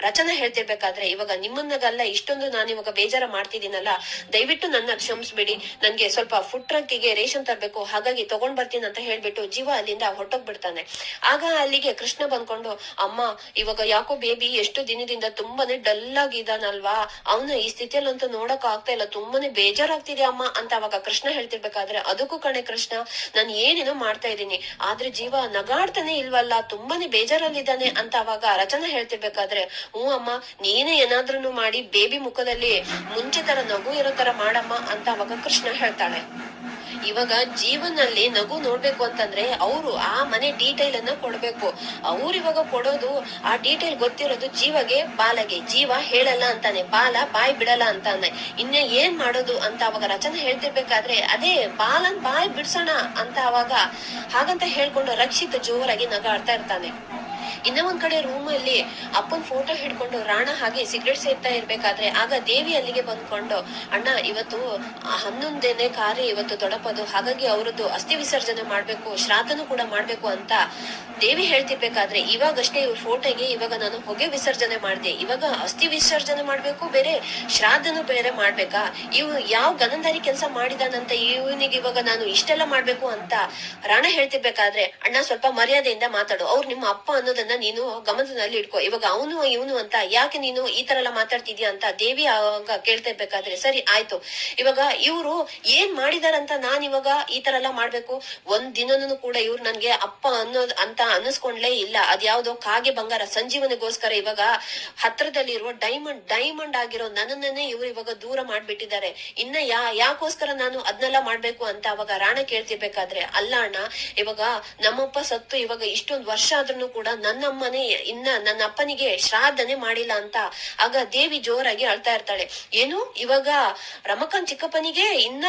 ರಚನಾ ಹೇಳ್ತಿರ್ಬೇಕಾದ್ರೆ, ಇವಾಗ ನಿಮ್ಮನ್ನಗಲ್ಲ ಇಷ್ಟೊಂದು ನಾನು ಇವಾಗ ಬೇಜಾರ ಮಾಡ್ತಿದ್ದೀನಲ್ಲ, ದಯವಿಟ್ಟು ನನ್ನ ಕ್ಷಮಿಸ್ಬಿಡಿ, ನನ್ಗೆ ಸ್ವಲ್ಪ ಫುಡ್ ಟ್ರಕ್ಕಿಗೆ ರೇಷನ್ ತರ್ಬೇಕು, ಹಾಗಾಗಿ ತಗೊಂಡ್ ಬರ್ತೀನಿ ಅಂತ ಹೇಳ್ಬಿಟ್ಟು ಜೀವ ಅಲ್ಲಿಂದ ಹೊರಟೋಗ್ಬಿಡ್ತಾನೆ. ಆಗ ಅಲ್ಲಿಗೆ ಕೃಷ್ಣ ಬಂದ್ಕೊಂಡು, ಅಮ್ಮ ಇವಾಗ ಯಾಕೋ ಬೇಬಿ ಎಷ್ಟು ದಿನದಿಂದ ತುಂಬಾನೇ ಡಲ್ ಆಗಿದ್ದಾನಲ್ವಾ, ಅವನ ಈ ಸ್ಥಿತಿಯಲ್ಲಂತೂ ನೋಡಕ್ ಆಗ್ತಾ ಇಲ್ಲ, ತುಂಬಾನೇ ಬೇಜಾರಾಗ್ತಿದೆ ಅಮ್ಮ ಅಂತ ಅವಾಗ ಕೃಷ್ಣ ಹೇಳ್ತಿರ್ಬೇಕಾದ್ರೆ, ಅದಕ್ಕೂ ಕಣೆ ಕೃಷ್ಣ, ನಾನ್ ಏನೇನೋ ಮಾಡ್ತಾ ಇದ್ದೀನಿ, ಆದ್ರೆ ಜೀವ ನಗಾಡ್ತಾನೆ ಇಲ್ವಲ್ಲ, ತುಂಬಾನೇ ಬೇಜಾರಲ್ಲಿದ್ದಾನೆ ಅಂತ ಅವಾಗ ರಚನಾ ಹೇಳ್ತಿರ್ಬೇಕಾದ್ರೆ, ಅಮ್ಮ ನೀನೇ ಏನಾದ್ರೂ ಮಾಡಿ ಬೇಬಿ ಮುಖದಲ್ಲಿ ಮುಂಚೆ ತರ ನಗು ಇರೋ ತರ ಮಾಡಮ್ಮ ಅಂತ ಅವಾಗ ಕೃಷ್ಣ ಹೇಳ್ತಾಳೆ. ಇವಾಗ ಜೀವನಲ್ಲಿ ನಗು ನೋಡ್ಬೇಕು ಅಂತಂದ್ರೆ ಅವರು ಆ ಮನೆ ಡೀಟೇಲ್ ಅನ್ನ ಕೊಡ್ಬೇಕು. ಅವ್ರು ಇವಾಗ ಕೊಡೋದು ಆ ಡೀಟೇಲ್ ಗೊತ್ತಿರೋದು ಜೀವಗೆ, ಬಾಲಗೆ. ಜೀವ ಹೇಳಲ್ಲ ಅಂತಾನೆ, ಬಾಲ ಬಾಯ್ ಬಿಡಲ್ಲ ಅಂತಾನೆ. ಇನ್ನ ಏನ್ ಮಾಡೋದು ಅಂತ ಅವಾಗ ರಚನೆ ಹೇಳ್ತಿರ್ಬೇಕಾದ್ರೆ, ಅದೇ ಬಾಲನ್ ಬಾಯ್ ಬಿಡ್ಸೋಣ ಅಂತ ಅವಾಗ ಹಾಗಂತ ಹೇಳ್ಕೊಂಡು ರಕ್ಷಿತ್ ಜೋರಾಗಿ ನಗಾಡ್ತಾ ಇರ್ತಾನೆ. ಇನ್ನ ಒಂದ್ ಕಡೆ ರೂಮ್ ಅಲ್ಲಿ ಅಪ್ಪನ್ ಫೋಟೋ ಹಿಡ್ಕೊಂಡು ರಾಣ ಹಾಗೆ ಸಿಗರೇಟ್ ಸೇರ್ತಾ ಇರ್ಬೇಕಾದ್ರೆ ಆಗ ದೇವಿ ಅಲ್ಲಿಗೆ ಬಂದ್ಕೊಂಡು, ಅಣ್ಣ ಇವತ್ತು 11ನೇ ಕಾರ್ಯ ಇವತ್ತು ದೊಡ್ಡಪ್ಪದು, ಹಾಗಾಗಿ ಅವರದ್ದು ಅಸ್ಥಿ ವಿಸರ್ಜನೆ ಮಾಡ್ಬೇಕು, ಶ್ರಾದ್ದನು ಕೂಡ ಮಾಡ್ಬೇಕು ಅಂತ ದೇವಿ ಹೇಳ್ತಿರ್ಬೇಕಾದ್ರೆ ಇವಾಗಷ್ಟೇ ಇವ್ರ ಫೋಟೋಗೆ ಇವಾಗ ನಾನು ಹೊಗೆ ವಿಸರ್ಜನೆ ಮಾಡ್ದೆ, ಇವಾಗ ಅಸ್ಥಿ ವಿಸರ್ಜನೆ ಮಾಡ್ಬೇಕು ಬೇರೆ ಶ್ರಾದ್ದನು ಬೇರೆ ಮಾಡ್ಬೇಕಾ, ಇವ್ ಯಾವ ಗನಂದಾರಿ ಕೆಲಸ ಮಾಡಿದಾನಂತ ಇವನಿಗೆ ಇವಾಗ ನಾನು ಇಷ್ಟೆಲ್ಲ ಮಾಡ್ಬೇಕು ಅಂತ ರಾಣ ಹೇಳ್ತಿರ್ಬೇಕಾದ್ರೆ, ಅಣ್ಣ ಸ್ವಲ್ಪ ಮರ್ಯಾದೆಯಿಂದ ಮಾತಾಡು, ಅವ್ರು ನಿಮ್ಮ ಅಪ್ಪ ಅನ್ನೋದನ್ನ ನೀನು ಗಮನದಲ್ಲಿ ಇಟ್ಕೋ, ಇವಾಗ ಅವನು ಇವನು ಅಂತ ಯಾಕೆ ನೀನು ಈ ತರ ಎಲ್ಲ ಮಾತಾಡ್ತಿದ್ಯಾ ಅಂತ ದೇವಿ ಆವಾಗ ಕೇಳ್ತಿರ್ಬೇಕಾದ್ರೆ, ಸರಿ ಆಯ್ತು ಇವಾಗ ಇವ್ರು ಏನ್ ಮಾಡಿದಾರಂತ ನಾನ್ ಇವಾಗ ಈ ತರ ಎಲ್ಲ ಮಾಡ್ಬೇಕು, ಒಂದ್ ದಿನನೂ ಕೂಡ ಇವ್ರು ನನ್ಗೆ ಅಪ್ಪ ಅನ್ನೋದ್ ಅಂತ ಅನ್ನಿಸ್ಕೊಂಡ್ಲೇ ಇಲ್ಲ, ಅದ್ಯಾವ್ದೋ ಕಾಗೆ ಬಂಗಾರ ಸಂಜೀವನಿಗೋಸ್ಕರ ಇವಾಗ ಹತ್ರದಲ್ಲಿರುವ ಡೈಮಂಡ್ ಆಗಿರೋ ನನ್ನನ್ನೇ ಇವ್ರು ಇವಾಗ ದೂರ ಮಾಡ್ಬಿಟ್ಟಿದ್ದಾರೆ, ಇನ್ನ ಯಾಕೋಸ್ಕರ ನಾನು ಅದ್ನೆಲ್ಲ ಮಾಡ್ಬೇಕು ಅಂತ ಅವಾಗ ರಾಣ ಕೇಳ್ತಿರ್ಬೇಕಾದ್ರೆ, ಅಲ್ಲ ಅಣ್ಣ ಇವಾಗ ನಮ್ಮಪ್ಪ ಸತ್ತು ಇವಾಗ ಇಷ್ಟೊಂದ್ ವರ್ಷ ಆದ್ರೂ ಕೂಡ ನನ್ನಮ್ಮನೇ ಇನ್ನ ನನ್ನ ಅಪ್ಪನಿಗೆ ಶ್ರಾದ್ದನೆ ಮಾಡಿಲ್ಲ ಅಂತ ಆಗ ದೇವಿ ಜೋರಾಗಿ ಅಳ್ತಾ ಇರ್ತಾಳೆ. ಏನು ಇವಾಗ ರಮಕಾಂತ್ ಚಿಕ್ಕಪ್ಪನಿಗೆ ಇನ್ನ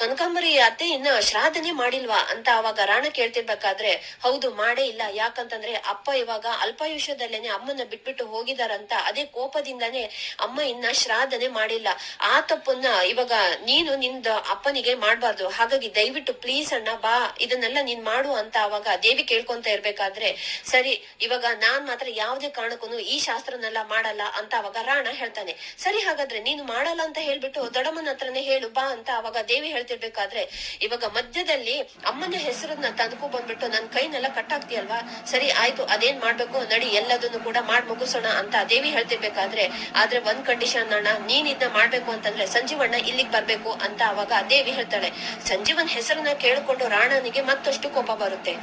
ಕನಕಾಂಬರಿ ಅತ್ತೆ ಇನ್ನ ಶ್ರಾದ್ದನೆ ಮಾಡಿಲ್ವಾ ಅಂತ ಅವಾಗ ರಾಣ ಕೇಳ್ತಿರ್ಬೇಕಾದ್ರೆ, ಹೌದು ಮಾಡೇ ಇಲ್ಲ, ಯಾಕಂತಂದ್ರೆ ಅಪ್ಪ ಇವಾಗ ಅಲ್ಪಾಯುಷ್ಯದಲ್ಲೇನೆ ಅಮ್ಮನ ಬಿಟ್ಬಿಟ್ಟು ಹೋಗಿದಾರಂತ, ಅದೇ ಕೋಪದಿಂದಾನೇ ಅಮ್ಮ ಇನ್ನ ಶ್ರಾದ್ದನೆ ಮಾಡಿಲ್ಲ, ಆ ತಪ್ಪನ್ನ ಇವಾಗ ನೀನು ನಿಂದ ಅಪ್ಪನಿಗೆ ಮಾಡ್ಬಾರ್ದು, ಹಾಗಾಗಿ ದಯವಿಟ್ಟು ಪ್ಲೀಸ್ ಅಣ್ಣ ಬಾ ಇದನ್ನೆಲ್ಲ ನೀನ್ ಮಾಡು ಅಂತ ಅವಾಗ ದೇವಿ ಕೇಳ್ಕೊಂತ ಇರ್ಬೇಕಾದ್ರೆ, ಸರಿ ಇವಾಗ ನಾನ್ ಮಾತ್ರ ಯಾವ್ದೇ ಕಾರಣಕ್ಕೂ ಈ ಶಾಸ್ತ್ರನೆಲ್ಲ ಮಾಡಲ್ಲ ಅಂತ ಅವಾಗ ರಾಣ ಹೇಳ್ತಾನೆ. ಸರಿ ಹಾಗಾದ್ರೆ ನೀನು ಮಾಡಲ್ಲ ಅಂತ ಹೇಳ್ಬಿಟ್ಟು ದೊಡ್ಡಮ್ಮನ ಹತ್ರನೇ ಹೇಳು ಬಾ ಅಂತ ಅವಾಗ ದೇವಿ ಹೇಳ್ತಿರ್ಬೇಕಾದ್ರೆ, ಇವಾಗ ಮಧ್ಯದಲ್ಲಿ ಅಮ್ಮನ ಹೆಸರನ್ನ ತಂದ್ಕೊ ಬಂದ್ಬಿಟ್ಟು ನನ್ ಕೈನೆಲ್ಲ ಕಟ್ಟಾಕ್ತಿಯಲ್ವಾ, ಸರಿ ಆಯ್ತು ಅದೇನ್ ಮಾಡ್ಬೇಕು ನಡಿ ಎಲ್ಲದನ್ನು ಕೂಡ ಮಾಡ್ ಮುಗಿಸೋಣ ಅಂತ ದೇವಿ ಹೇಳ್ತಿರ್ಬೇಕಾದ್ರೆ, ಆದ್ರೆ ಒಂದ್ ಕಂಡೀಷನ್ ಅಣ್ಣ, ನೀನ್ ಇದನ್ನ ಮಾಡ್ಬೇಕು ಅಂತಂದ್ರೆ ಸಂಜೀವಣ್ಣ ಇಲ್ಲಿಗ್ ಬರ್ಬೇಕು ಅಂತ ಅವಾಗ ದೇವಿ ಹೇಳ್ತಾಳೆ. ಸಂಜೀವನ್ ಹೆಸರನ್ನ ಕೇಳ್ಕೊಂಡು ರಾಣನಿಗೆ ಮತ್ತಷ್ಟು ಕೋಪ ಬರುತ್ತೆ.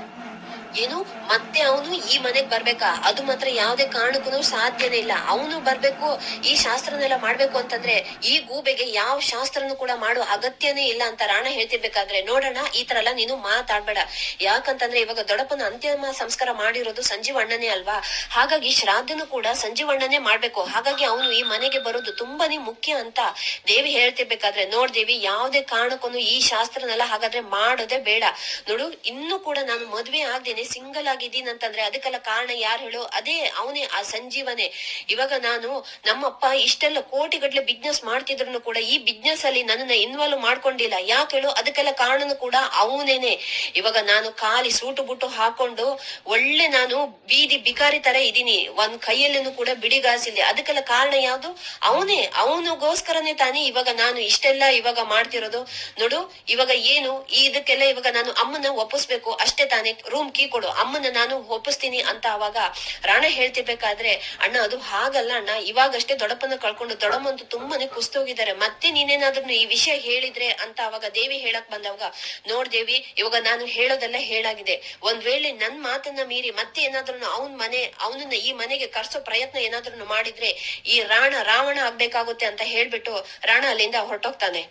ಏನು ಮತ್ತೆ ಅವನು ಈ ಮನೆಗ್ ಬರ್ಬೇಕಾ, ಅದು ಮಾತ್ರ ಯಾವ್ದೇ ಕಾರಣಕ್ಕೂ ಸಾಧ್ಯನೇ ಇಲ್ಲ, ಅವನು ಬರ್ಬೇಕು ಈ ಶಾಸ್ತ್ರನೆಲ್ಲ ಮಾಡ್ಬೇಕು ಅಂತಂದ್ರೆ ಈ ಗೂಬೆಗೆ ಯಾವ ಶಾಸ್ತ್ರನು ಕೂಡ ಮಾಡೋ ಅಗತ್ಯನೇ ಇಲ್ಲ ಅಂತ ರಾಣ ಹೇಳ್ತಿರ್ಬೇಕಾದ್ರೆ, ನೋಡೋಣ ಈ ತರ ಎಲ್ಲ ನೀನು ಮಾತಾಡ್ಬೇಡ, ಯಾಕಂತಂದ್ರೆ ಇವಾಗ ದೊಡ್ಡಪ್ಪನ ಅಂತಿಮ ಸಂಸ್ಕಾರ ಮಾಡಿರೋದು ಸಂಜೀವಣ್ಣನೇ ಅಲ್ವಾ, ಹಾಗಾಗಿ ಶ್ರಾದ್ದನು ಕೂಡ ಸಂಜೀವಣ್ಣನೇ ಮಾಡ್ಬೇಕು, ಹಾಗಾಗಿ ಅವನು ಈ ಮನೆಗೆ ಬರೋದು ತುಂಬಾನೇ ಮುಖ್ಯ ಅಂತ ದೇವಿ ಹೇಳ್ತಿರ್ಬೇಕಾದ್ರೆ, ನೋಡ್ ದೇವಿ ಯಾವ್ದೇ ಕಾರಣಕ್ಕೂ ಈ ಶಾಸ್ತ್ರನೆಲ್ಲ ಹಾಗಾದ್ರೆ ಮಾಡೋದೇ ಬೇಡ, ನೋಡು ಇನ್ನು ಕೂಡ ನಾನು ಮದ್ವೆ ಆಗ್ದೇನೆ ಸಿಂಗಲ್ ಆಗಿದ್ದೀನಿ ಅಂತಂದ್ರೆ ಅದಕ್ಕೆಲ್ಲ ಕಾರಣ ಯಾರು ಹೇಳು, ಅದೇ ಅವನೇ ಆ ಸಂಜೀವನೇ, ಇವಾಗ ನಾನು ನಮ್ಮಪ್ಪ ಇಷ್ಟೆಲ್ಲ ಕೋಟಿಗಟ್ಲೆ ಬಿಸ್ನೆಸ್ ಮಾಡ್ತಿದ್ರು ಕೂಡ ಈ ಬಿಸ್ನೆಸ್ ಅಲ್ಲಿ ನನ್ನನ್ನ ಇನ್ವಾಲ್ವ್ ಮಾಡ್ಕೊಂಡಿಲ್ಲ, ಯಾಕೆ ಹೇಳು, ಅದಕ್ಕೆಲ್ಲ ಕಾರಣನು ಕೂಡ ಅವನೇನೆ, ಇವಾಗ ನಾನು ಖಾಲಿ ಸೂಟು ಬುಟ್ಟು ಹಾಕೊಂಡು ಒಳ್ಳೆ ನಾನು ಬೀದಿ ಬಿಕಾರಿ ತರ ಇದೀನಿ, ಒಂದ್ ಕೈಯಲ್ಲೇನು ಕೂಡ ಬಿಡಿಗಾಸಿಲ್ಲ, ಅದಕ್ಕೆಲ್ಲ ಕಾರಣ ಯಾವ್ದು, ಅವನಿಗೋಸ್ಕರನೇ ತಾನೇ ಇವಾಗ ನಾನು ಇಷ್ಟೆಲ್ಲ ಇವಾಗ ಮಾಡ್ತಿರೋದು, ನೋಡು ಇವಾಗ ಏನು ಇದಕ್ಕೆಲ್ಲ ಇವಾಗ ನಾನು ಅಮ್ಮನ ಒಪ್ಪಿಸ್ಬೇಕು ಅಷ್ಟೇ ತಾನೇ, ರೂಮ್ ಕೀ ಕೊಡು ಅಮ್ಮನ ನಾನು ಒಪ್ಪಿಸ್ತೀನಿ ಅಂತ ಅವಾಗ ರಾಣ ಹೇಳ್ತಿರ್ಬೇಕಾದ್ರೆ, ಅಣ್ಣ ಅದು ಹಾಗಲ್ಲ ಅಣ್ಣ, ಇವಾಗಷ್ಟೇ ದೊಡ್ಡಪ್ಪನ ಕಳ್ಕೊಂಡು ದೊಡ್ಡಮ್ಮಂತೂ ತುಂಬಾನೇ ಕುಸ್ತೋಗಿದ್ದಾರೆ, ಮತ್ತೆ ನೀನೇನಾದ್ರೂ ಈ ವಿಷಯ ಹೇಳಿದ್ರೆ ಅಂತ ಅವಾಗ ದೇವಿ ಹೇಳಕ್ ಬಂದವಾಗ, ನೋಡ್ ದೇವಿ ಇವಾಗ ನಾನು ಹೇಳೋದೆಲ್ಲ ಹೇಳಾಗಿದೆ, ಒಂದ್ ವೇಳೆ ನನ್ ಮಾತನ್ನ ಮೀರಿ ಮತ್ತೆ ಏನಾದ್ರೂ ಅವನನ್ನ ಈ ಮನೆಗೆ ಕರ್ಸೋ ಪ್ರಯತ್ನ ಏನಾದ್ರೂ ಮಾಡಿದ್ರೆ ಈ ರಾವಣ ಆಗ್ಬೇಕಾಗುತ್ತೆ ಅಂತ ಹೇಳ್ಬಿಟ್ಟು ರಾಣ ಅಲ್ಲಿಂದ ಹೊರಟೋಗ್ತಾನೆ.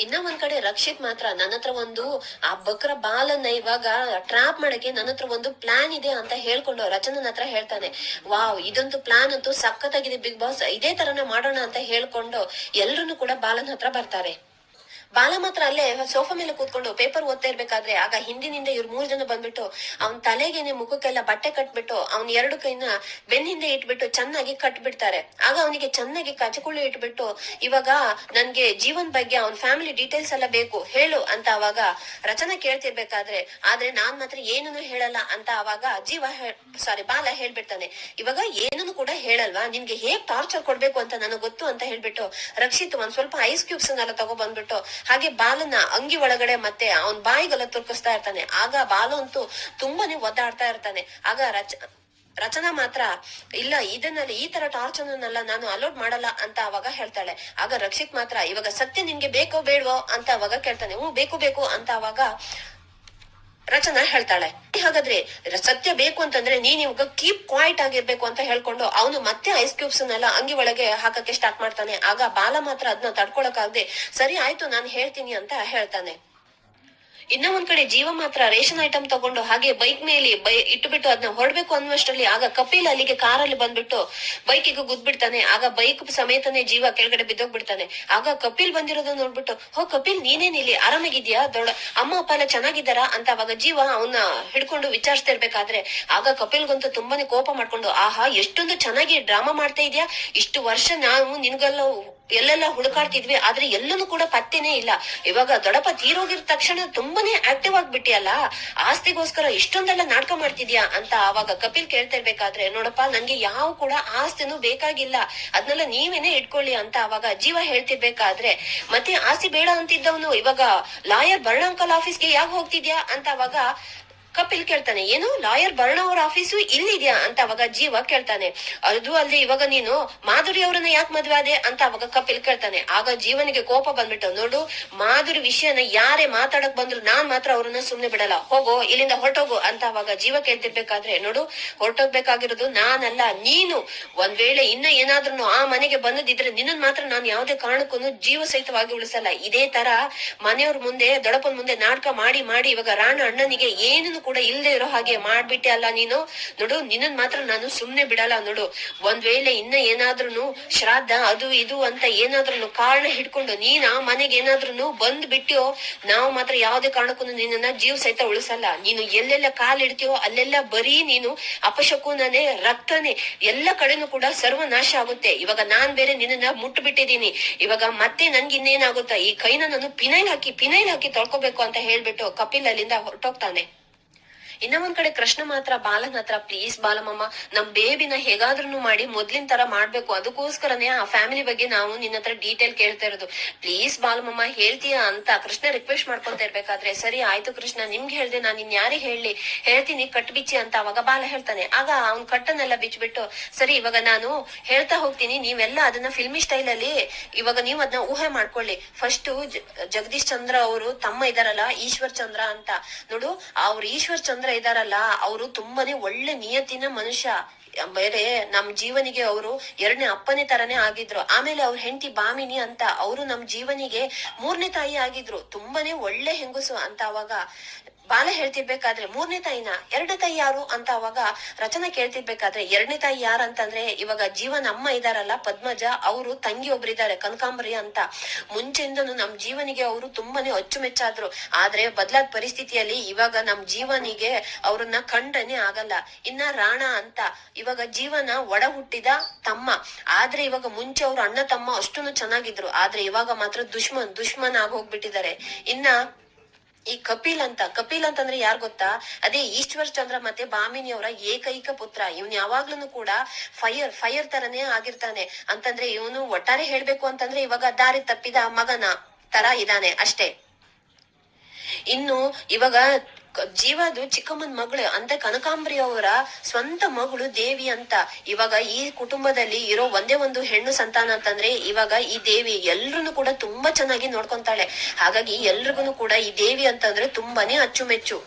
ಇನ್ನ ಒಂದ್ ಕಡೆ ರಕ್ಷಿತ್ ಮಾತ್ರ ನನ್ನ ಹತ್ರ ಒಂದು ಆ ಬಕ್ರ ಬಾಲನ್ನ ಇವಾಗ ಟ್ರಾಪ್ ಮಾಡಕ್ಕೆ ನನ್ನ ಹತ್ರ ಒಂದು ಪ್ಲಾನ್ ಇದೆ ಅಂತ ಹೇಳ್ಕೊಂಡು ರಚನನ ಹತ್ರ ಹೇಳ್ತಾನೆ. ವಾವ್ ಇದೊಂದು ಪ್ಲಾನ್ ಅಂತೂ ಸಖತ್ತಾಗಿದೆ ಬಿಗ್ ಬಾಸ್, ಇದೇ ತರನ ಮಾಡೋಣ ಅಂತ ಹೇಳ್ಕೊಂಡು ಎಲ್ರು ಕೂಡ ಬಾಲನ್ ಹತ್ರ ಬರ್ತಾರೆ. ಬಾಲ ಮಾತ್ರ ಅಲ್ಲೇ ಸೋಫಾ ಮೇಲೆ ಕೂತ್ಕೊಂಡು ಪೇಪರ್ ಓದ್ತಾ ಇರ್ಬೇಕಾದ್ರೆ ಆಗ ಹಿಂದಿನಿಂದ ಇವ್ರು 3 ಜನ ಬಂದ್ಬಿಟ್ಟು ಅವ್ನ್ ತಲೆಗೇನೆ ಮುಖಕ್ಕೆಲ್ಲ ಬಟ್ಟೆ ಕಟ್ಬಿಟ್ಟು ಅವ್ನ್ 2 ಕೈನ ಬೆನ್ ಹಿಂದೆ ಇಟ್ಬಿಟ್ಟು ಚೆನ್ನಾಗಿ ಕಟ್ಬಿಡ್ತಾರೆ. ಆಗ ಅವನಿಗೆ ಚೆನ್ನಾಗಿ ಕಚಕುಳಿ ಇಟ್ಬಿಟ್ಟು, ಇವಾಗ ನನ್ಗೆ ಜೀವನ್ ಬಗ್ಗೆ ಅವ್ನ್ ಫ್ಯಾಮಿಲಿ ಡೀಟೇಲ್ಸ್ ಎಲ್ಲ ಬೇಕು ಹೇಳು ಅಂತ ಅವಾಗ ರಚನಾ ಕೇಳ್ತಿರ್ಬೇಕಾದ್ರೆ, ಆದ್ರೆ ನಾನ್ ಮಾತ್ರ ಏನನ್ನು ಹೇಳಲ್ಲ ಅಂತ ಅವಾಗ ಬಾಲ ಹೇಳ್ಬಿಡ್ತಾನೆ. ಇವಾಗ ಏನನ್ನು ಕೂಡ ಹೇಳಲ್ವಾ, ನಿನ್ಗೆ ಹೇಗ್ ಟಾರ್ಚರ್ ಕೊಡ್ಬೇಕು ಅಂತ ನನಗ್ ಗೊತ್ತು ಅಂತ ಹೇಳ್ಬಿಟ್ಟು ರಕ್ಷಿತ್ ಒಂದ್ ಸ್ವಲ್ಪ ಐಸ್ ಕ್ಯೂಬ್ಸ್ ನೆಲ್ಲ ತಗೋ ಬಂದ್ಬಿಟ್ಟು ಹಾಗೆ ಬಾಲನ ಅಂಗಿ ಒಳಗಡೆ ಮತ್ತೆ ಅವನ್ ಬಾಯಿಗೆಲ್ಲ ತುರ್ಕಿಸ್ತಾ ಇರ್ತಾನೆ. ಆಗ ಬಾಲು ಅಂತೂ ತುಂಬಾನೇ ಒದ್ದಾಡ್ತಾ ಇರ್ತಾನೆ. ಆಗ ರಚನಾ ಮಾತ್ರ ಇಲ್ಲ ಇದನ್ನೆಲ್ಲ ಈ ತರ ಟಾರ್ಚರ್ನೆಲ್ಲ ನಾನು ಅಲೋಡ್ ಮಾಡಲ್ಲ ಅಂತ ಅವಾಗ ಹೇಳ್ತಾಳೆ. ಆಗ ರಕ್ಷಿತ್ ಮಾತ್ರ ಇವಾಗ ಸತ್ಯ ನಿನ್ಗೆ ಬೇಕೋ ಬೇಡವೋ ಅಂತ ಅವಾಗ ಕೇಳ್ತಾನೆ. ಬೇಕು ಅಂತ ಅವಾಗ ರಚನಾ ಹೇಳ್ತಾಳೆ. ಹಾಗಾದ್ರೆ ಸತ್ಯ ಬೇಕು ಅಂತಂದ್ರೆ ನೀನ್ ಇವಾಗ ಕೀಪ್ ಕ್ವೈಟ್ ಆಗಿರ್ಬೇಕು ಅಂತ ಹೇಳ್ಕೊಂಡು ಅವನು ಮತ್ತೆ ಐಸ್ ಕ್ಯೂಬ್ಸ್ ನೆಲ್ಲ ಅಂಗಿ ಒಳಗೆ ಹಾಕಕ್ಕೆ ಸ್ಟಾರ್ಟ್ ಮಾಡ್ತಾನೆ. ಆಗ ಬಾಲ ಮಾತ್ರ ಅದನ್ನ ತಡ್ಕೊಳಕ್ ಆಗದೆ ಸರಿ ಆಯ್ತು ನಾನ್ ಹೇಳ್ತೀನಿ ಅಂತ ಹೇಳ್ತಾನೆ. ಇನ್ನ ಒಂದ್ ಕಡೆ ಜೀವ ಮಾತ್ರ ರೇಷನ್ ಐಟಮ್ ತಗೊಂಡು ಹಾಗೆ ಬೈಕ್ ಮೇಲೆ ಇಟ್ಟುಬಿಟ್ಟು ಅದನ್ನ ಹೊರಡ್ಬೇಕು ಅನ್ನುವಷ್ಟರಲ್ಲಿ ಆಗ ಕಪಿಲ್ ಅಲ್ಲಿಗೆ ಕಾರಲ್ಲಿ ಬಂದ್ಬಿಟ್ಟು ಬೈಕಿಗೆ ಗುದ್ಬಿಡ್ತಾನೆ. ಆಗ ಬೈಕ್ ಸಮೇತನೇ ಜೀವ ಕೆಳಗಡೆ ಬಿದ್ದೋಗ್ಬಿಡ್ತಾನೆ. ಆಗ ಕಪಿಲ್ ಬಂದಿರೋದನ್ನ ನೋಡ್ಬಿಟ್ಟು, ಹೋ ಕಪಿಲ್ ನೀನೇನ್ ಇಲ್ಲಿ ಆರಾಮಾಗಿದ್ಯಾ, ದೊಡ್ಡ ಅಮ್ಮ ಅಪ್ಪ ಎಲ್ಲ ಚೆನ್ನಾಗಿದ್ದಾರಾ ಅಂತ ಅವಾಗ ಜೀವ ಅವನ್ನ ಹಿಡ್ಕೊಂಡು ವಿಚಾರಿಸ್ತಿರ್ಬೇಕಾದ್ರೆ ಆಗ ಕಪಿಲ್ಗಂತೂ ತುಂಬಾನೇ ಕೋಪ ಮಾಡ್ಕೊಂಡು, ಆಹಾ ಎಷ್ಟೊಂದು ಚೆನ್ನಾಗಿ ಡ್ರಾಮಾ ಮಾಡ್ತಾ ಇದ್ಯಾ, ಇಷ್ಟು ವರ್ಷ ನಾವು ನಿನ್ಗೆಲ್ಲ ಎಲ್ಲೆಲ್ಲ ಹುಡುಕಾಡ್ತಿದ್ವಿ ಆದ್ರೆ ಎಲ್ಲನೂ ಕೂಡ ಪತ್ತೆನೇ ಇಲ್ಲ, ಇವಾಗ ದೊಡ್ಡಪ್ಪ ತೀರೋಗಿರ ತಕ್ಷಣ ತುಂಬಾನೇ ಆಕ್ಟಿವ್ ಆಗ್ಬಿಟ್ಟಿಯಲ್ಲ, ಆಸ್ತಿಗೋಸ್ಕರ ಇಷ್ಟೊಂದೆಲ್ಲ ನಾಟಕ ಮಾಡ್ತಿದ್ಯಾ ಅಂತ ಅವಾಗ ಕಪಿಲ್ ಕೇಳ್ತಾ ಇರ್ಬೇಕಾದ್ರೆ, ನೋಡಪ್ಪ ನನ್ಗೆ ಯಾವ ಕೂಡ ಆಸ್ತಿನೂ ಬೇಕಾಗಿಲ್ಲ, ಅದನ್ನೆಲ್ಲ ನೀವೇನೆ ಇಟ್ಕೊಳ್ಳಿ ಅಂತ ಅವಾಗ ಜೀವ ಹೇಳ್ತಿರ್ಬೇಕಾದ್ರೆ, ಮತ್ತೆ ಆಸ್ತಿ ಬೇಡ ಅಂತಿದ್ದವನು ಇವಾಗ ಲಾಯರ್ ಬರ್ಣಂಕಲ್ ಆಫೀಸ್ಗೆ ಯಾಕೆ ಹೋಗ್ತಿದ್ಯಾ ಅಂತ ಅವಾಗ ಕಪಿಲ್ ಕೇಳ್ತಾನೆ. ಏನು ಲಾಯರ್ ಬರ್ಣ ಅವ್ರ ಆಫೀಸು ಇಲ್ಲಿದ್ಯಾ ಅಂತ ಅವಾಗ ಜೀವ ಕೇಳ್ತಾನೆ. ಅದು ಅಲ್ಲದೆ ಇವಾಗ ನೀನು ಮಾಧುರಿ ಅವ್ರನ್ನ ಯಾಕೆ ಮದ್ವೆ ಆದೆ ಅಂತ ಅವಾಗ ಕಪಿಲ್ ಕೇಳ್ತಾನೆ. ಆಗ ಜೀವನಿಗೆ ಕೋಪ ಬಂದ್ಬಿಟ್ಟು, ನೋಡು ಮಾಧುರಿ ವಿಷಯನ ಯಾರೇ ಮಾತಾಡಕ್ ಬಂದ್ರು ನಾನ್ ಮಾತ್ರ ಅವ್ರನ್ನ ಸುಮ್ನೆ ಬಿಡಲ್ಲ, ಹೋಗೋ ಇಲ್ಲಿಂದ ಹೊರಟೋಗು ಅಂತ ಅವಾಗ ಜೀವ ಕೇಳ್ತಿರ್ಬೇಕಾದ್ರೆ, ನೋಡು ಹೊರಟೋಗ್ಬೇಕಾಗಿರೋದು ನಾನಲ್ಲ ನೀನು, ಒಂದ್ ವೇಳೆ ಇನ್ನ ಏನಾದ್ರೂ ಆ ಮನೆಗೆ ಬಂದಿದ್ರೆ ನಿನ್ನನ್ ಮಾತ್ರ ನಾನು ಯಾವ್ದೇ ಕಾರಣಕ್ಕೂ ಜೀವ ಸಹಿತವಾಗಿ ಉಳಿಸಲ್ಲ. ಇದೇ ತರ ಮನೆಯವ್ರ ಮುಂದೆ ದೊಡ್ಡಪ್ಪನ ಮುಂದೆ ನಾಟಕ ಮಾಡಿ ಮಾಡಿ ಇವಾಗ ರಾಣ ಅಣ್ಣನಿಗೆ ಏನನ್ನು ಕೂಡ ಇಲ್ಲದೆ ಇರೋ ಹಾಗೆ ಮಾಡ್ಬಿಟ್ಟೆ ಅಲ್ಲ ನೀನು, ನೋಡು ನಿನ್ನನ್ ಮಾತ್ರ ನಾನು ಸುಮ್ನೆ ಬಿಡಲ್ಲ. ನೋಡು ಒಂದ್ ವೇಳೆ ಇನ್ನ ಏನಾದ್ರೂ ಶ್ರಾದ್ದ ಅದು ಇದು ಅಂತ ಏನಾದ್ರೂ ಕಾರಣ ಹಿಡ್ಕೊಂಡು ನೀನ್ ಆ ಮನೆಗೆ ಏನಾದ್ರೂ ಬಂದ್ ಬಿಟ್ಟಿಯೋ ನಾವು ಮಾತ್ರ ಯಾವ್ದೇ ಕಾರಣಕ್ಕೂ ನಿನ್ನ ಜೀವ ಸಹಿತ ಉಳಿಸಲ್ಲ. ನೀನು ಎಲ್ಲೆಲ್ಲ ಕಾಲಿಡ್ತೀಯೋ ಅಲ್ಲೆಲ್ಲ ಬರೀ ನೀನು ಅಪಶಕುನನೇ ರಕ್ತನೇ ಎಲ್ಲ ಕಡೆನೂ ಕೂಡ ಸರ್ವನಾಶ ಆಗುತ್ತೆ. ಇವಾಗ ನಾನ್ ಬೇರೆ ನಿನ್ನ ಮುಟ್ಟು ಬಿಟ್ಟಿದೀನಿ, ಇವಾಗ ಮತ್ತೆ ನನ್ಗೆ ಇನ್ನೇನಾಗುತ್ತಾ, ಈ ಕೈನ ನಾನು ಪಿನೈಲ್ ಹಾಕಿ ತೊಳ್ಕೊಬೇಕು ಅಂತ ಹೇಳ್ಬಿಟ್ಟು ಕಪಿಲ್ ಅಲ್ಲಿಂದ ಹೊರಟೋಗ್ತಾನೆ. ಇನ್ನ ಒಂದ್ ಕಡೆ ಕೃಷ್ಣ ಮಾತ್ರ ಬಾಲನ್ ಹತ್ರ, ಪ್ಲೀಸ್ ಬಾಲಮಮ್ಮ ನಮ್ ಬೇಬಿನ ಹೇಗಾದ್ರೂ ಮಾಡಿ ಮೊದ್ಲಿನ ತರ ಮಾಡ್ಬೇಕು, ಅದಕ್ಕೋಸ್ಕರನೇ ಆ ಫ್ಯಾಮಿಲಿ ಬಗ್ಗೆ ನಾವು ನಿನ್ನ ಹತ್ರ ಡೀಟೇಲ್ ಕೇಳ್ತಾ ಇರೋದು, ಪ್ಲೀಸ್ ಬಾಲಮಮ್ಮ ಹೇಳ್ತೀಯಾ ಅಂತ ಕೃಷ್ಣ ರಿಕ್ವೆಸ್ಟ್ ಮಾಡ್ಕೊಂತ ಇರ್ಬೇಕಾದ್ರೆ, ಸರಿ ಆಯ್ತು ಕೃಷ್ಣ ನಿಮ್ಗೆ ಹೇಳ್ದೆ ನಾನು ಇನ್ಯಾರಿಗೆ ಹೇಳ್ತೀನಿ ಕಟ್ ಬಿಚ್ಚಿ ಅಂತ ಅವಾಗ ಬಾಲ ಹೇಳ್ತಾನೆ. ಆಗ ಅವ್ನ್ ಕಟ್ಟನ್ನೆಲ್ಲ ಬಿಚ್ಬಿಟ್ಟು, ಸರಿ ಇವಾಗ ನಾನು ಹೇಳ್ತಾ ಹೋಗ್ತೀನಿ, ನೀವೆಲ್ಲ ಅದನ್ನ ಫಿಲ್ಮಿ ಸ್ಟೈಲ್ ಅಲ್ಲಿ ಇವಾಗ ನೀವು ಅದನ್ನ ಊಹೆ ಮಾಡ್ಕೊಳ್ಳಿ. ಫಸ್ಟ್ ಜಗದೀಶ್ ಚಂದ್ರ ಅವರು ತಮ್ಮ ಇದಾರಲ್ಲ ಈಶ್ವರ್ ಚಂದ್ರ ಅಂತ, ನೋಡು ಅವ್ರ ಈಶ್ವರ್ ಚಂದ್ರ ಇದಾರಲ್ಲ ಅವರು ತುಂಬಾನೇ ಒಳ್ಳೆ ನಿಯತ್ತಿನ ಮನುಷ್ಯ, ಬೇರೆ ನಮ್ ಜೀವನಿಗೆ ಅವರು ಎರಡನೇ ಅಪ್ಪನೇ ತರನೇ ಆಗಿದ್ರು. ಆಮೇಲೆ ಅವ್ರ ಹೆಂಡತಿ ಬಾಮಿನಿ ಅಂತ ಅವರು ನಮ್ ಜೀವನಿಗೆ 3ನೇ ತಾಯಿ ಆಗಿದ್ರು, ತುಂಬಾನೇ ಒಳ್ಳೆ ಹೆಂಗಸು ಅಂತ ಅವಾಗ ಬಾಲ ಹೇಳ್ತಿರ್ಬೇಕಾದ್ರೆ, 3ನೇ ತಾಯಿನ 2ನೇ ತಾಯಿ ಯಾರು ಅಂತ ಅವಾಗ ರಚನಾ ಕೇಳ್ತಿರ್ಬೇಕಾದ್ರೆ, 2ನೇ ತಾಯಿ ಯಾರಂತಂದ್ರೆ ಇವಾಗ ಜೀವನ ಅಮ್ಮ ಇದಾರಲ್ಲ ಪದ್ಮಜ, ಅವರು ತಂಗಿ ಒಬ್ರಿದ್ದಾರೆ ಕನಕಾಂಬರಿ ಅಂತ, ಮುಂಚೆಯಿಂದನು ನಮ್ ಜೀವನಿಗೆ ಅವರು ತುಂಬಾನೇ ಅಚ್ಚುಮೆಚ್ಚಾದ್ರು. ಆದ್ರೆ ಬದಲಾದ ಪರಿಸ್ಥಿತಿಯಲ್ಲಿ ಇವಾಗ ನಮ್ ಜೀವನಿಗೆ ಅವ್ರನ್ನ ಕಂಡನೆ ಆಗಲ್ಲ. ಇನ್ನ ರಾಣ ಅಂತ ಇವಾಗ ಜೀವನ ಒಡ ಹುಟ್ಟಿದ ತಮ್ಮ, ಆದ್ರೆ ಇವಾಗ ಮುಂಚೆ ಅವ್ರ ಅಣ್ಣ ತಮ್ಮ ಅಷ್ಟೊಂದು ಚೆನ್ನಾಗಿದ್ರು, ಆದ್ರೆ ಇವಾಗ ಮಾತ್ರ ದುಶ್ಮನ್ ಆಗಿ ಹೋಗ್ಬಿಟ್ಟಿದ್ದಾರೆ. ಇನ್ನ ಈ ಕಪಿಲ್ ಅಂತಂದ್ರೆ ಯಾರ್ ಗೊತ್ತಾ, ಅದೇ ಈಶ್ವರ್ ಚಂದ್ರ ಮತ್ತೆ ಬಾಮಿನಿ ಅವರ ಏಕೈಕ ಪುತ್ರ. ಇವನ್ ಯಾವಾಗ್ಲೂ ಕೂಡ ಫೈರ್ ತರನೇ ಆಗಿರ್ತಾನೆ. ಅಂತಂದ್ರೆ ಇವನು ಒಟ್ಟಾರೆ ಹೇಳ್ಬೇಕು ಅಂತಂದ್ರೆ ಇವಾಗ ದಾರಿ ತಪ್ಪಿದ ಮಗನ ತರ ಇದಾನೆ ಅಷ್ಟೇ. ಇನ್ನು ಇವಾಗ ಜೀವದು ಚಿಕ್ಕಮ್ಮನ ಮಗಳು ಅಂತ ಕನಕಾಂಬರಿ ಅವರ ಸ್ವಂತ ಮಗಳು ದೇವಿ ಅಂತ. ಇವಾಗ ಈ ಕುಟುಂಬದಲ್ಲಿ ಇರೋ ಒಂದೇ ಒಂದು ಹೆಣ್ಣು ಸಂತಾನ ಅಂತಂದ್ರೆ ಇವಾಗ ಈ ದೇವಿ ಎಲ್ರು ಕೂಡ ತುಂಬಾ ಚೆನ್ನಾಗಿ ನೋಡ್ಕೊಂತಾಳೆ. ಹಾಗಾಗಿ ಎಲ್ರಿಗೂ ಕೂಡ ಈ ದೇವಿ ಅಂತಂದ್ರೆ ತುಂಬಾನೇ ಅಚ್ಚುಮೆಚ್ಚು.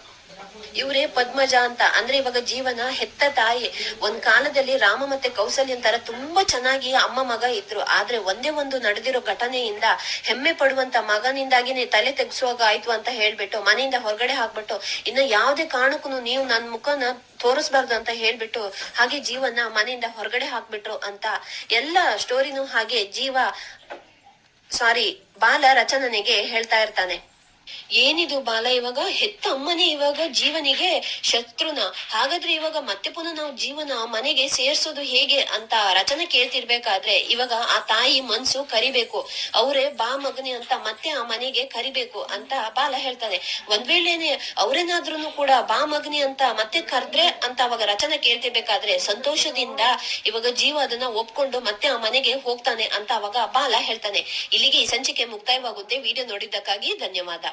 ಇವ್ರೇ ಪದ್ಮಜ ಅಂತ, ಅಂದ್ರೆ ಇವಾಗ ಜೀವನ ಹೆತ್ತ ತಾಯಿ. ಒಂದ್ ಕಾಲದಲ್ಲಿ ರಾಮ ಮತ್ತೆ ಕೌಸಲ್ಯನ್ ತರ ತುಂಬಾ ಚೆನ್ನಾಗಿ ಅಮ್ಮ ಮಗ ಇದ್ರು, ಆದ್ರೆ ಒಂದೇ ಒಂದು ನಡೆದಿರೋ ಘಟನೆಯಿಂದ ಹೆಮ್ಮೆ ಪಡುವಂತ ಮಗನಿಂದಾಗಿನೇ ತಲೆ ತೆಗ್ಸುವಾಗ ಆಯ್ತು ಅಂತ ಹೇಳ್ಬಿಟ್ಟು ಮನೆಯಿಂದ ಹೊರಗಡೆ ಹಾಕ್ಬಿಟ್ಟು, ಇನ್ನ ಯಾವ್ದೇ ಕಾರಣಕ್ಕೂ ನೀವು ನನ್ ಮುಖನ ತೋರಿಸ್ಬಾರ್ದು ಅಂತ ಹೇಳ್ಬಿಟ್ಟು ಹಾಗೆ ಜೀವನ ಮನೆಯಿಂದ ಹೊರಗಡೆ ಹಾಕ್ಬಿಟ್ರು ಅಂತ ಎಲ್ಲ ಸ್ಟೋರಿನೂ ಹಾಗೆ ಬಾಲ ರಚನನಿಗೆ ಹೇಳ್ತಾ ಇರ್ತಾನೆ. ಏನಿದು ಬಾಲ, ಇವಾಗ ಹೆತ್ತ ಅಮ್ಮನೇ ಇವಾಗ ಜೀವನಿಗೆ ಶತ್ರುನ, ಹಾಗಾದ್ರೆ ಇವಾಗ ಮತ್ತೆ ಪುನಃ ನಾವು ಜೀವನ ಮನೆಗೆ ಸೇರ್ಸೋದು ಹೇಗೆ ಅಂತ ರಚನೆ ಕೇಳ್ತಿರ್ಬೇಕಾದ್ರೆ ಇವಾಗ ಆ ತಾಯಿ ಮನ್ಸು ಕರಿಬೇಕು, ಅವ್ರೇ ಬಾ ಮಗನಿ ಅಂತ ಮತ್ತೆ ಆ ಮನೆಗೆ ಕರಿಬೇಕು ಅಂತ ಬಾಲ ಹೇಳ್ತಾನೆ. ಒಂದ್ ವೇಳೆನೆ ಅವ್ರೇನಾದ್ರೂ ಕೂಡ ಬಾ ಮಗನಿ ಅಂತ ಮತ್ತೆ ಕರ್ದ್ರೆ ಅಂತ ಅವಾಗ ರಚನೆ ಕೇಳ್ತಿರ್ಬೇಕಾದ್ರೆ ಸಂತೋಷದಿಂದ ಇವಾಗ ಜೀವ ಅದನ್ನ ಒಪ್ಕೊಂಡು ಮತ್ತೆ ಆ ಮನೆಗೆ ಹೋಗ್ತಾನೆ ಅಂತ ಅವಾಗ ಬಾಲ ಹೇಳ್ತಾನೆ. ಇಲ್ಲಿಗೆ ಈ ಸಂಚಿಕೆ ಮುಕ್ತಾಯವಾಗುತ್ತೆ. ವಿಡಿಯೋ ನೋಡಿದ್ದಕ್ಕಾಗಿ ಧನ್ಯವಾದ.